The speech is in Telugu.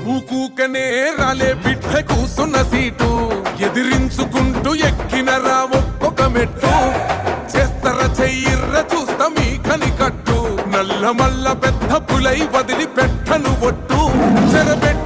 ఊకూకనే రాలే బిడ్డ కూసున్న సీటు ఎదిరించుకుంటూ ఎక్కినరా ఒక్కొక్క మెట్టు చేస్తర చెయ్యిర్ర చూస్తా మీ కని కట్టు నల్ల మల్ల పెద్ద పులై వదిలి పెట్టను ఒట్టు చెరబెట్టి